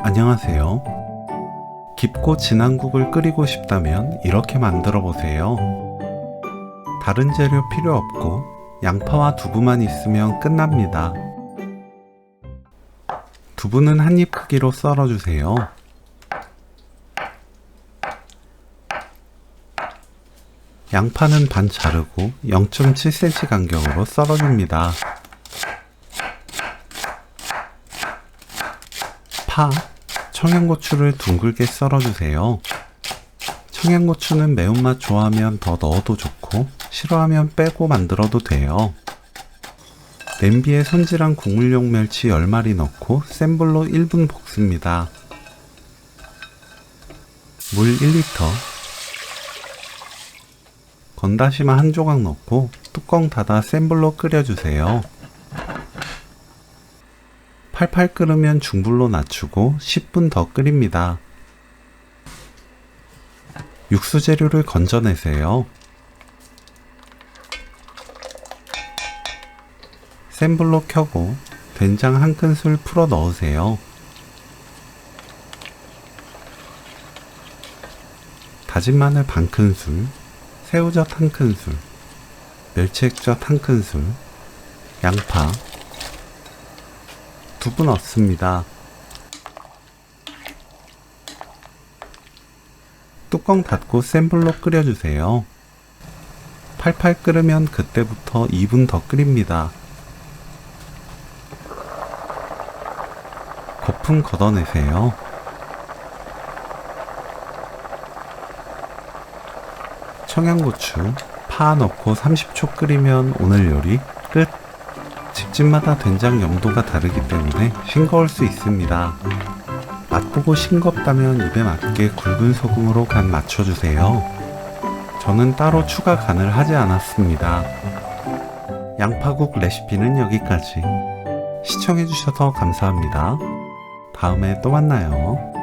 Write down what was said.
안녕하세요. 깊고 진한 국을 끓이고 싶다면 이렇게 만들어 보세요. 다른 재료 필요 없고 양파와 두부만 있으면 끝납니다. 두부는 한 입 크기로 썰어 주세요. 양파는 반 자르고 0.7cm 간격으로 썰어 줍니다. 파, 청양고추를 둥글게 썰어주세요. 청양고추는 매운맛 좋아하면 더 넣어도 좋고 싫어하면 빼고 만들어도 돼요. 냄비에 손질한 국물용 멸치 10마리 넣고 센 불로 1분 볶습니다. 물 1리터, 건다시마 한 조각 넣고 뚜껑 닫아 센 불로 끓여주세요. 팔팔 끓으면 중불로 낮추고 10분 더 끓입니다. 육수 재료를 건져내세요. 센 불로 켜고 된장 한 큰술 풀어 넣으세요. 다진 마늘 반 큰술, 새우젓 한 큰술, 멸치액젓 한 큰술, 양파, 두부 넣습니다. 뚜껑 닫고 센 불로 끓여주세요. 팔팔 끓으면 그때부터 2분 더 끓입니다. 거품 걷어내세요. 청양고추, 파 넣고 30초 끓이면 오늘 요리 끝! 집집마다 된장 염도가 다르기 때문에 싱거울 수 있습니다. 맛보고 싱겁다면 입에 맞게 굵은 소금으로 간 맞춰주세요. 저는 따로 추가 간을 하지 않았습니다. 양파국 레시피는 여기까지. 시청해주셔서 감사합니다. 다음에 또 만나요.